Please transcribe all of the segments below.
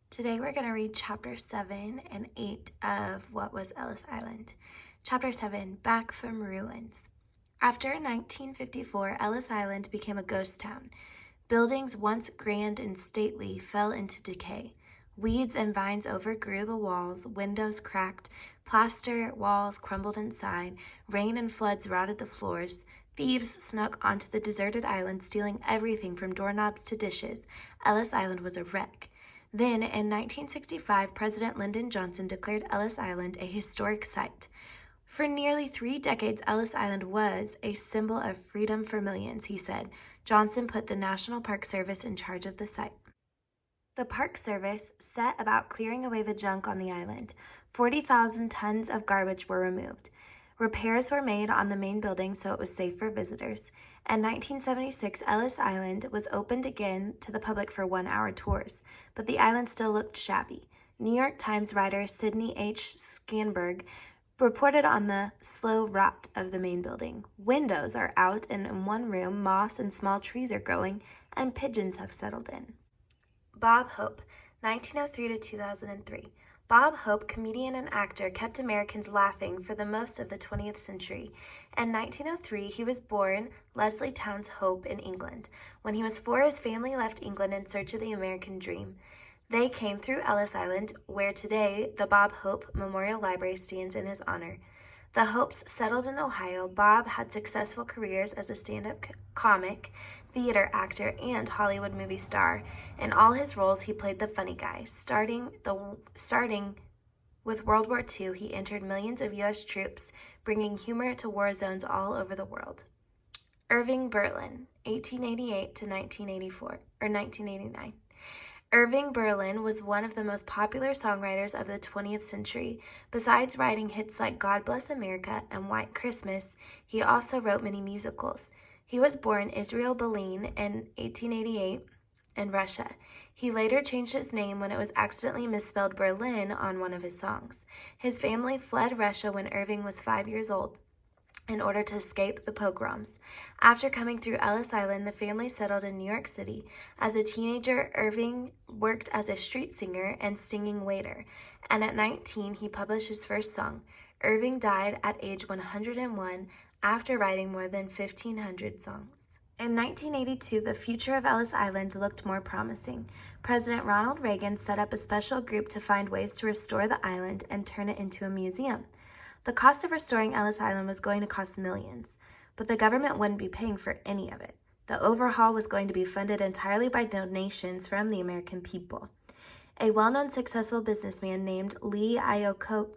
Today we're going to read Chapter 7 and 8 of What Was Ellis Island. Chapter 7, Back from Ruins. After 1954, Ellis Island became a ghost town. Buildings once grand and stately fell into decay. Weeds and vines overgrew the walls, windows cracked, plaster walls crumbled inside, rain and floods rotted the floors. Thieves snuck onto the deserted island, stealing everything from doorknobs to dishes. Ellis Island was a wreck. Then, in 1965, President Lyndon Johnson declared Ellis Island a historic site. For nearly 3 decades, Ellis Island was a symbol of freedom for millions, he said. Johnson put the National Park Service in charge of the site. The Park Service set about clearing away the junk on the island. 40,000 tons of garbage were removed. Repairs were made on the main building so it was safe for visitors. In 1976, Ellis Island was opened again to the public for 1-hour tours, but the island still looked shabby. New York Times writer Sidney H. Scanberg reported on the slow rot of the main building. Windows are out, and in one room, moss and small trees are growing, and pigeons have settled in. Bob Hope, 1903 to 2003. Bob Hope, comedian and actor, kept Americans laughing for the most of the 20th century. In 1903, he was born Leslie Towns Hope in England. When he was 4, his family left England in search of the American dream. They came through Ellis Island, where today the Bob Hope Memorial Library stands in his honor. The Hopes settled in Ohio. Bob had successful careers as a stand-up comic, theater actor, and Hollywood movie star. In all his roles, he played the funny guy. Starting with World War II, he entered millions of U.S. troops, bringing humor to war zones all over the world. Irving Berlin, 1888 to 1989. Irving Berlin was one of the most popular songwriters of the 20th century. Besides writing hits like God Bless America and White Christmas, he also wrote many musicals. He was born Israel Belin in 1888 in Russia. He later changed his name when it was accidentally misspelled Berlin on one of his songs. His family fled Russia when Irving was 5 years old in order to escape the pogroms. After coming through Ellis Island, the family settled in New York City. As a teenager, Irving worked as a street singer and singing waiter, and at 19, he published his first song. Irving died at age 101 after writing more than 1,500 songs. In 1982, the future of Ellis Island looked more promising. President Ronald Reagan set up a special group to find ways to restore the island and turn it into a museum. The cost of restoring Ellis Island was going to cost millions, but the government wouldn't be paying for any of it. The overhaul was going to be funded entirely by donations from the American people. A well-known successful businessman named Lee Iacocca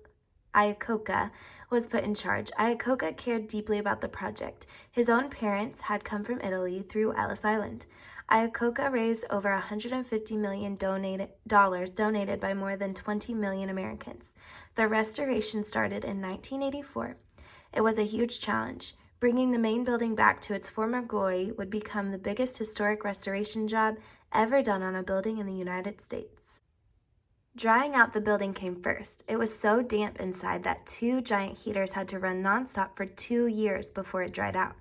was put in charge. Iacocca cared deeply about the project. His own parents had come from Italy through Ellis Island. Iacocca raised over $150 million donated by more than 20 million Americans. The restoration started in 1984. It was a huge challenge. Bringing the main building back to its former glory would become the biggest historic restoration job ever done on a building in the United States. Drying out the building came first. It was so damp inside that 2 giant heaters had to run nonstop for 2 years before it dried out.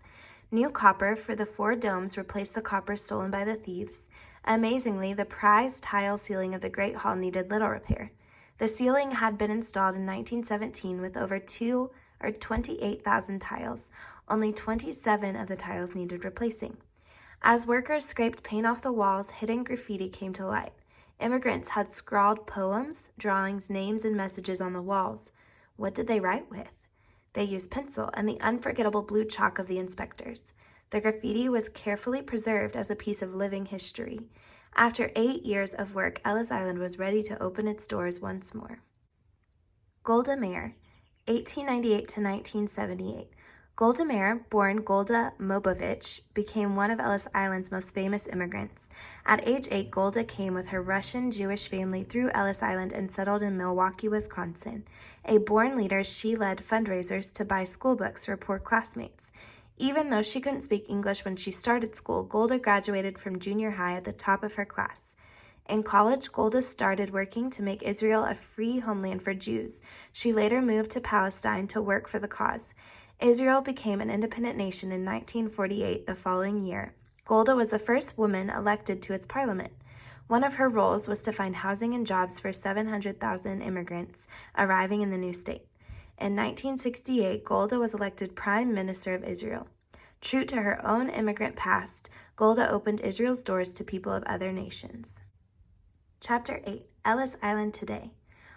New copper for the 4 domes replaced the copper stolen by the thieves. Amazingly, the prized tile ceiling of the Great Hall needed little repair. The ceiling had been installed in 1917 with over 28,000 tiles. Only 27 of the tiles needed replacing. As workers scraped paint off the walls, hidden graffiti came to light. Immigrants had scrawled poems, drawings, names, and messages on the walls. What did they write with? They used pencil and the unforgettable blue chalk of the inspectors. The graffiti was carefully preserved as a piece of living history. After 8 years of work, Ellis Island was ready to open its doors once more. Golda Meir, 1898 to 1978. Golda Meir, born Golda Mobovich, became one of Ellis Island's most famous immigrants. At age 8, Golda came with her Russian Jewish family through Ellis Island and settled in Milwaukee, Wisconsin. A born leader, she led fundraisers to buy school books for poor classmates. Even though she couldn't speak English when she started school, Golda graduated from junior high at the top of her class. In college, Golda started working to make Israel a free homeland for Jews. She later moved to Palestine to work for the cause. Israel became an independent nation in 1948, the following year. Golda was the first woman elected to its parliament. One of her roles was to find housing and jobs for 700,000 immigrants arriving in the new state. In 1968, Golda was elected Prime Minister of Israel. True to her own immigrant past, Golda opened Israel's doors to people of other nations. Chapter 8, Ellis Island Today.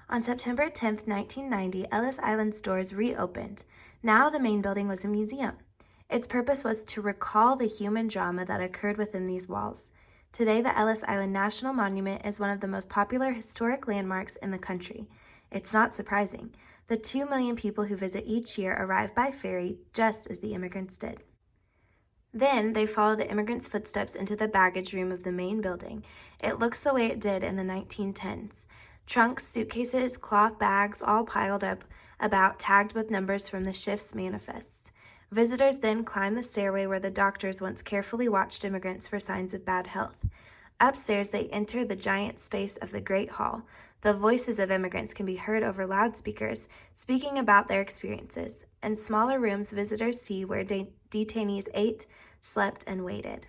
On September 10, 1990, Ellis Island's doors reopened. Now the main building was a museum. Its purpose was to recall the human drama that occurred within these walls. Today, the Ellis Island National Monument is one of the most popular historic landmarks in the country. It's not surprising. The 2 million people who visit each year arrive by ferry just as the immigrants did. Then they follow the immigrants' footsteps into the baggage room of the main building. It looks the way it did in the 1910s. Trunks, suitcases, cloth bags, all piled up about, tagged with numbers from the shift's manifests. Visitors then climb the stairway where the doctors once carefully watched immigrants for signs of bad health. Upstairs, they enter the giant space of the Great Hall. The voices of immigrants can be heard over loudspeakers, speaking about their experiences. In smaller rooms, visitors see where detainees ate, slept, and waited.